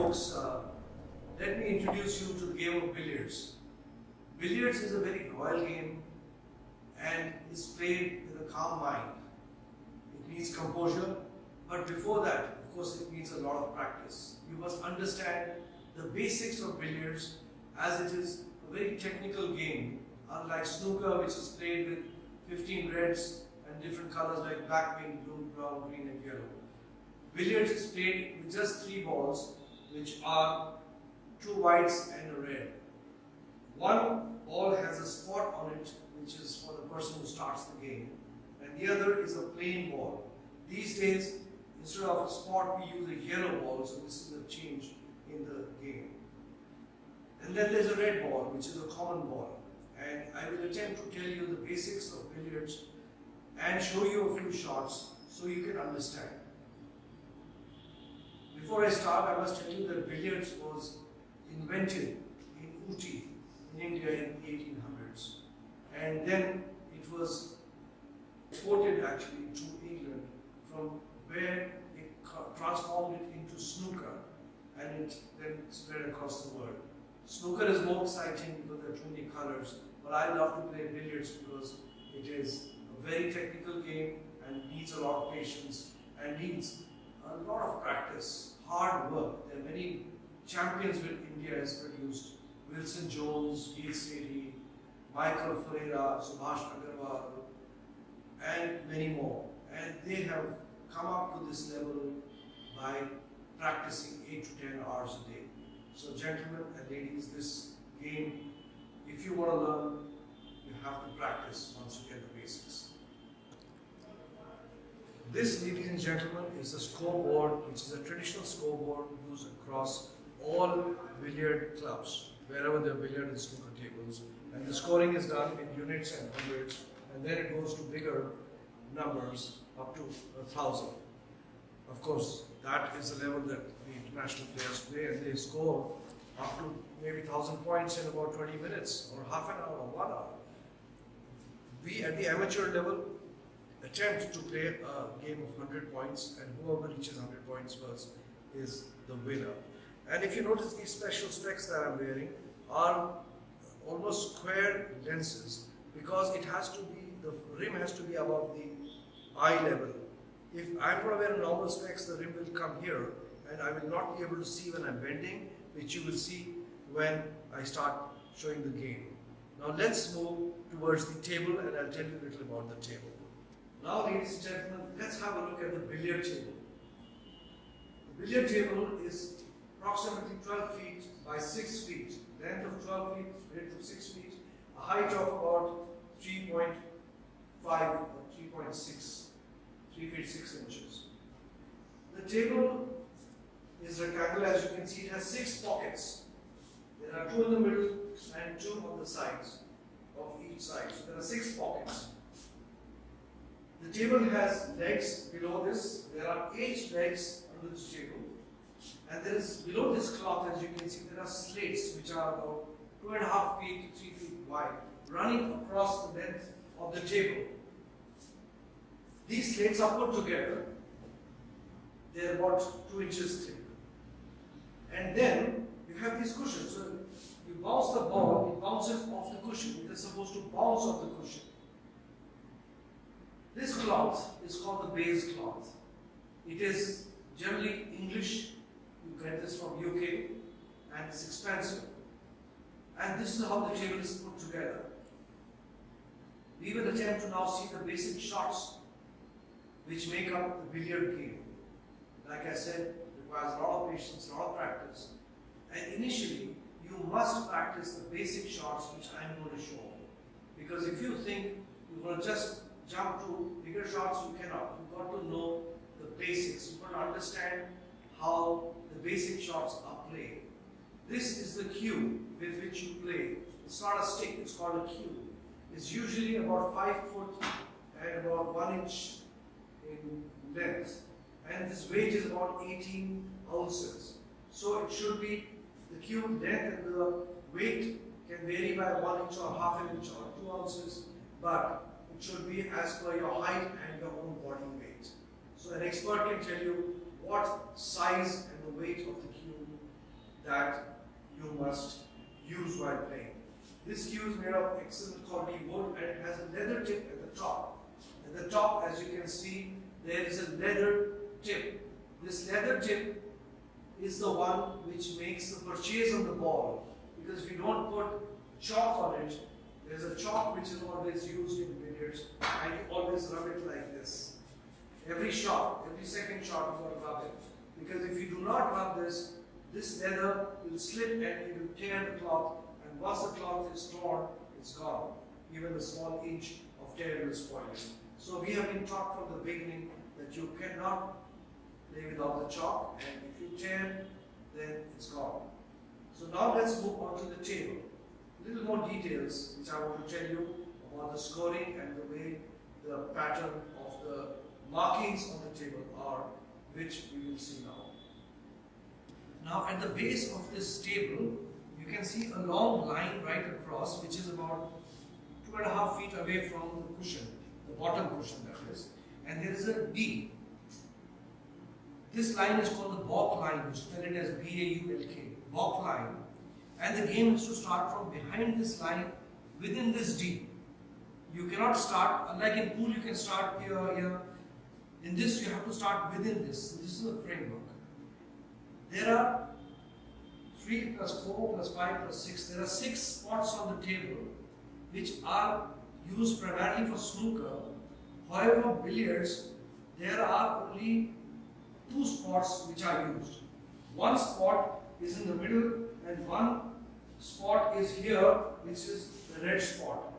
folks, let me introduce you to the game of billiards. Billiards is a very royal game and is played with a calm mind. It needs composure, but before that, of course, it needs a lot of practice. You must understand the basics of billiards, as it is a very technical game, unlike snooker, which is played with 15 reds and different colors like black, pink, blue, brown, green and yellow. Billiards is played with just 3 balls, which are 2 whites and a red. One ball has a spot on it, which is for the person who starts the game, and the other is a plain ball. These days, instead of a spot, we use a yellow ball, so this is a change in the game. And then there's a red ball, which is a common ball. And I will attempt to tell you the basics of billiards and show you a few shots so you can understand. Before I start, I must tell you that billiards was invented in OOTY in India in the 1800s. And then it was exported actually to England, from where they transformed it into snooker, and it then spread across the world. Snooker is more exciting because there are too many colors, but I love to play billiards because it is a very technical game and needs a lot of patience and needs a lot of practice, hard work. There are many champions which India has produced: Wilson Jones, Gail Sethi, Michael Ferreira, Subhash Agarwal, and many more. And they have come up to this level by practicing 8 to 10 hours a day. So gentlemen and ladies, this game, if you want to learn, you have to practice once you get the basics. This, ladies and gentlemen, is a scoreboard, which is a traditional scoreboard used across all billiard clubs, wherever there are billiard and snooker tables. And the scoring is done in units and hundreds, and then it goes to bigger numbers, up to 1,000. Of course, that is the level that the international players play, and they score up to maybe 1,000 points in about 20 minutes, or half an hour, or 1 hour. We at the amateur level attempt to play a game of 100 points, and whoever reaches 100 points first is the winner. And if you notice, these special specs that I'm wearing are almost square lenses, because it has to be, the rim has to be above the eye level. If I'm going to wear normal specs, the rim will come here, and I will not be able to see when I'm bending, which you will see when I start showing the game. Now let's move towards the table, and I'll tell you a little about the table. Now, ladies and gentlemen, let's have a look at the billiard table. The billiard table is approximately 12 feet by 6 feet, length of 12 feet, width of 6 feet, a height of about 3.5 or 3.6, 3 feet 6 inches. The table is rectangular. As you can see, it has 6 pockets. There are 2 in the middle and 2 on the sides of each side. So there are 6 pockets. The table has legs below this. There are 8 legs under this table. And there is, below this cloth, as you can see, there are slates which are about 2.5 feet to 3 feet wide, running across the length of the table. These slates are put together. They are about 2 inches thick. And then you have these cushions. So you bounce the ball, it bounces off the cushion. It is supposed to bounce off the cushion. This cloth is called the base cloth. It is generally English. You get this from UK, and it's expensive. And this is how the table is put together. We will attempt to now see the basic shots which make up the billiard game. Like I said, it requires a lot of patience, a lot of practice. And initially, you must practice the basic shots which I'm going to show. Because if you think you're going to just jump to bigger shots, you cannot. You've got to know the basics. You've got to understand how the basic shots are played. This is the cue with which you play. It's not a stick, it's called a cue. It's usually about 5 foot and about 1 inch in length. And this weight is about 18 ounces. So it should be, the cue length and the weight can vary by 1 inch or half an inch or 2 ounces, but it should be as per your height and your own body weight. So an expert can tell you what size and the weight of the cue that you must use while playing. This cue is made of excellent quality wood and it has a leather tip at the top. At the top, as you can see, there is a leather tip. This leather tip is the one which makes the purchase on the ball, because if you don't put chalk on it, there's a chalk which is always used in billiards and you always rub it like this. Every shot, every second shot you got to rub it, because if you do not rub this, this leather will slip and it will tear the cloth, and once the cloth is torn, it's gone. Even a small inch of tear will spoil it. So we have been taught from the beginning that you cannot play without the chalk, and if you tear, then it's gone. So now let's move on to the table. Little more details which I want to tell you about the scoring and the way the pattern of the markings on the table are, which we will see now. Now at the base of this table, you can see a long line right across, which is about 2.5 feet away from the cushion, the bottom cushion that is, and there is a D. This line is called the balk line, we spell it as B-A-U-L-K, balk line. And the game is to start from behind this line within this D. You cannot start, unlike in pool you can start here. In this you have to start within this. So this is the framework. There are 3 plus 4 plus 5 plus 6. There are 6 spots on the table which are used primarily for snooker. However, billiards, there are only 2 spots which are used. One spot is in the middle and one spot is here, which is the red spot.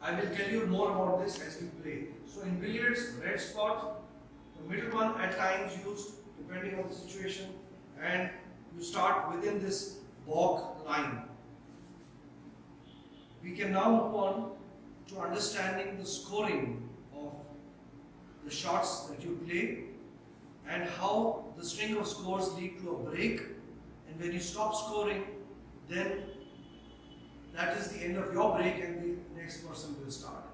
I will tell you more about this as we play. So in billiards, the red spot, the middle one at times used depending on the situation, and you start within this balk line. We can now move on to understanding the scoring of the shots that you play and how the string of scores lead to a break, and when you stop scoring, then that is the end of your break and the next person will start.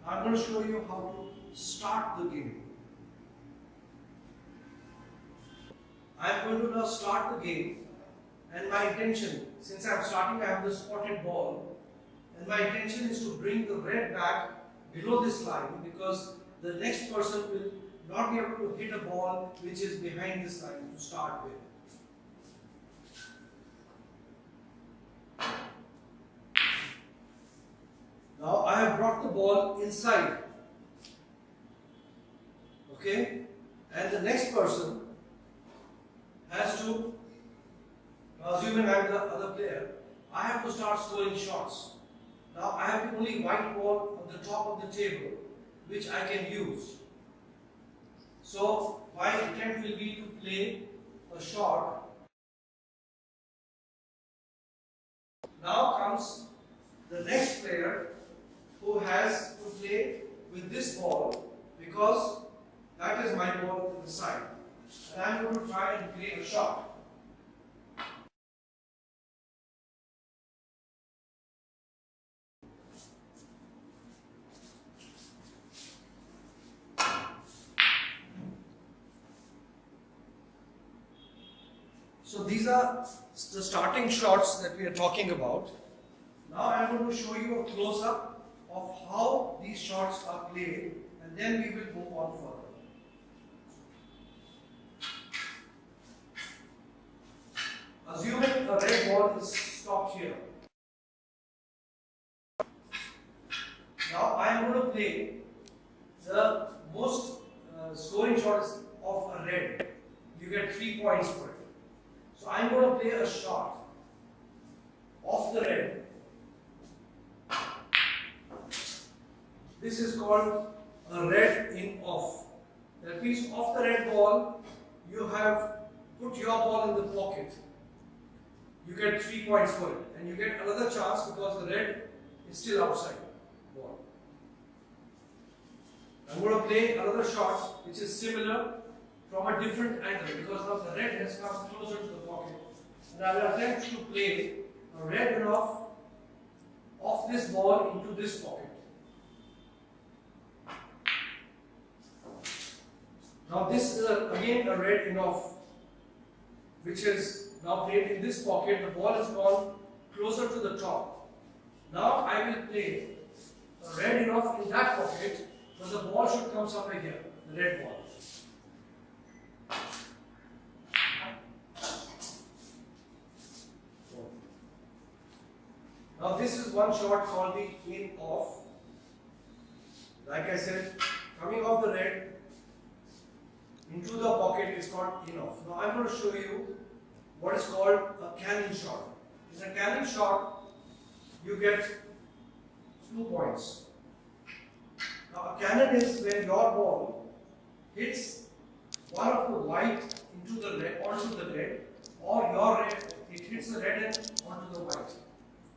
Now I'm going to show you how to start the game. I'm going to now start the game, and my intention, since I'm starting, I have the spotted ball, and my intention is to bring the red back below this line, because the next person will not be able to hit a ball which is behind this line to start with. Now I have brought the ball inside, okay, and the next person has to, assuming I am the other player, I have to start scoring shots. Now I have the only white ball on the top of the table which I can use. So my attempt will be to play a shot. Now comes the next player who has to play with this ball, because that is my ball on the side. And I am going to try and play a shot. So these are the starting shots that we are talking about. Now I am going to show you a close-up of how these shots are played, and then we will move on further. Assuming a red ball is stopped here. Now I am going to play the most scoring shots of a red. You get 3 points for it. So I am going to play a shot off the red. This is called a red in off. That means off the red ball, you have put your ball in the pocket. You get 3 points for it, and you get another chance because the red is still outside the ball. I'm going to play another shot which is similar from a different angle, because now the red has come closer to the pocket, and I will attempt to play a red and off this ball into this pocket. Now this is again a red in off, which is now played in this pocket, the ball has gone closer to the top. Now I will play a red enough in that pocket, but the ball should come somewhere here, the red ball. Now this is one shot called the in off. Like I said, coming off the red into the pocket is called in off. Now I'm going to show you what is called a cannon shot. In a cannon shot, you get 2 points. Now a cannon is where your ball hits one of the white into the red, onto the red, or your red, it hits the red end onto the white.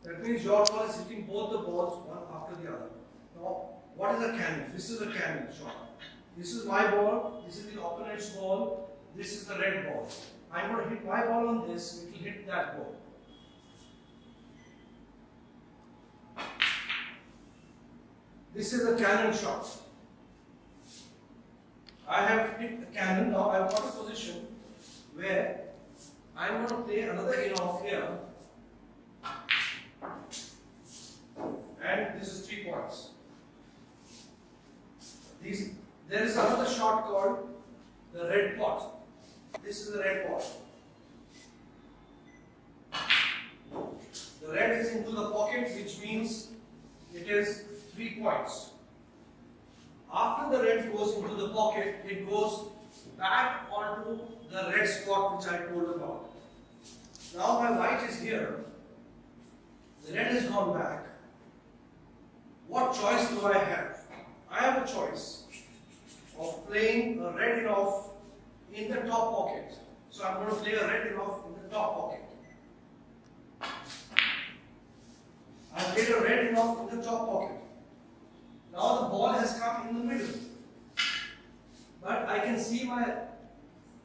That means your ball is hitting both the balls one after the other. Now, what is a cannon? This is a cannon shot. This is my ball, this is the opponent's ball, this is the red ball. I'm going to hit my ball on this, it will hit that ball. This is a cannon shot. I have hit the cannon, now I've got a position where I'm going to play another in off here. And this is 3 points. There is another shot called the red pot. This is the red pot. The red is into the pocket, which means it is 3 points. After the red goes into the pocket, it goes back onto the red spot which I told about. Now my white is here. The red has gone back. What choice do I have? I have a choice of playing a red in off in the top pocket. So I'm going to play a red in off in the top pocket. I played a red in off in the top pocket. Now the ball has come in the middle. But I can see my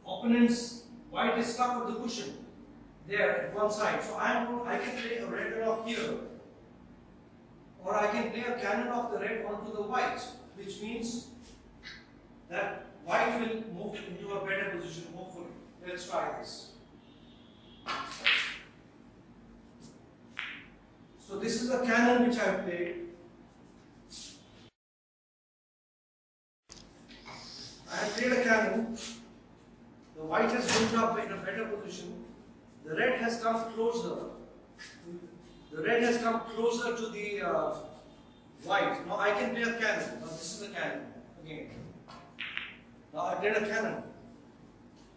opponent's white is stuck with the cushion there at one side. So I can play a red in off here. Or I can play a cannon of the red onto the white, which means that white will move into a better position, hopefully. Let's try this. So this is a cannon which I have played. I have played a cannon. The white has moved up in a better position. The red has come closer. The red has come closer to the white. Now I can play a cannon. Now this is a cannon again. Now I played a cannon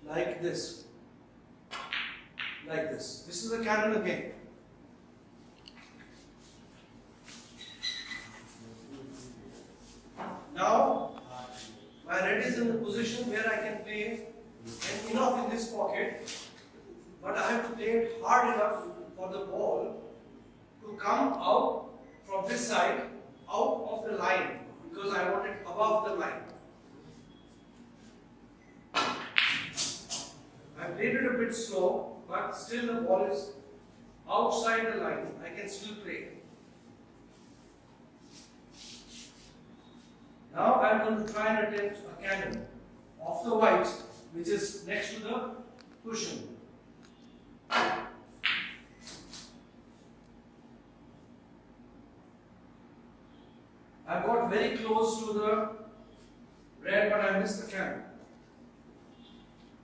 like this. Like this. This is a cannon again. Now my red is in the position where I can play an enough in this pocket, but I have to play it hard enough for the ball to come out from this side, out of the line, because I want it above the line. I played it a bit slow, but still the ball is outside the line. I can still play. Now I am going to try and attempt a cannon off the white, which is next to the cushion. I got very close to the red, but I missed the cannon.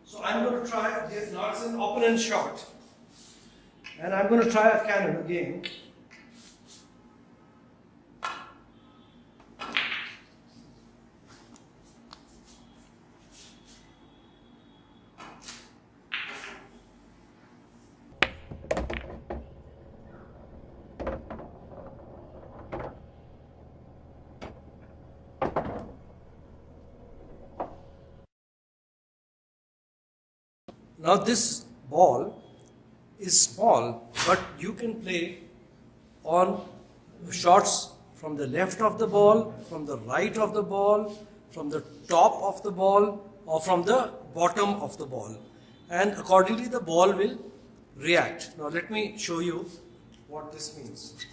So I'm going to try this. Now it's an opponent shot, and I'm going to try a cannon again. Now this ball is small, but you can play on shots from the left of the ball, from the right of the ball, from the top of the ball, or from the bottom of the ball. And accordingly the ball will react. Now let me show you what this means.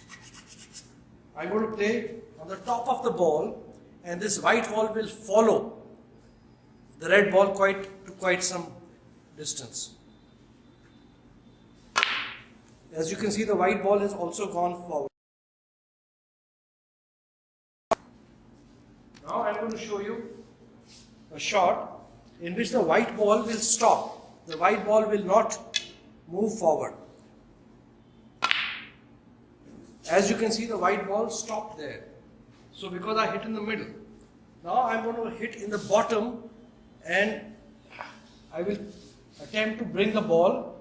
I'm going to play on the top of the ball, and this white ball will follow the red ball to quite some distance. As you can see, the white ball has also gone forward. Now I'm going to show you a shot in which the white ball will stop. The white ball will not move forward. As you can see, the white ball stopped there. So because I hit in the middle, now I'm going to hit in the bottom and I will attempt to bring the ball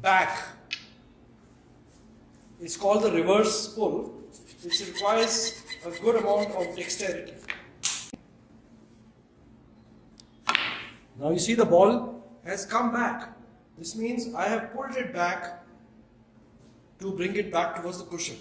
back. It's called the reverse pull, which requires a good amount of dexterity. Now you see the ball has come back. This means I have pulled it back to bring it back towards the cushion.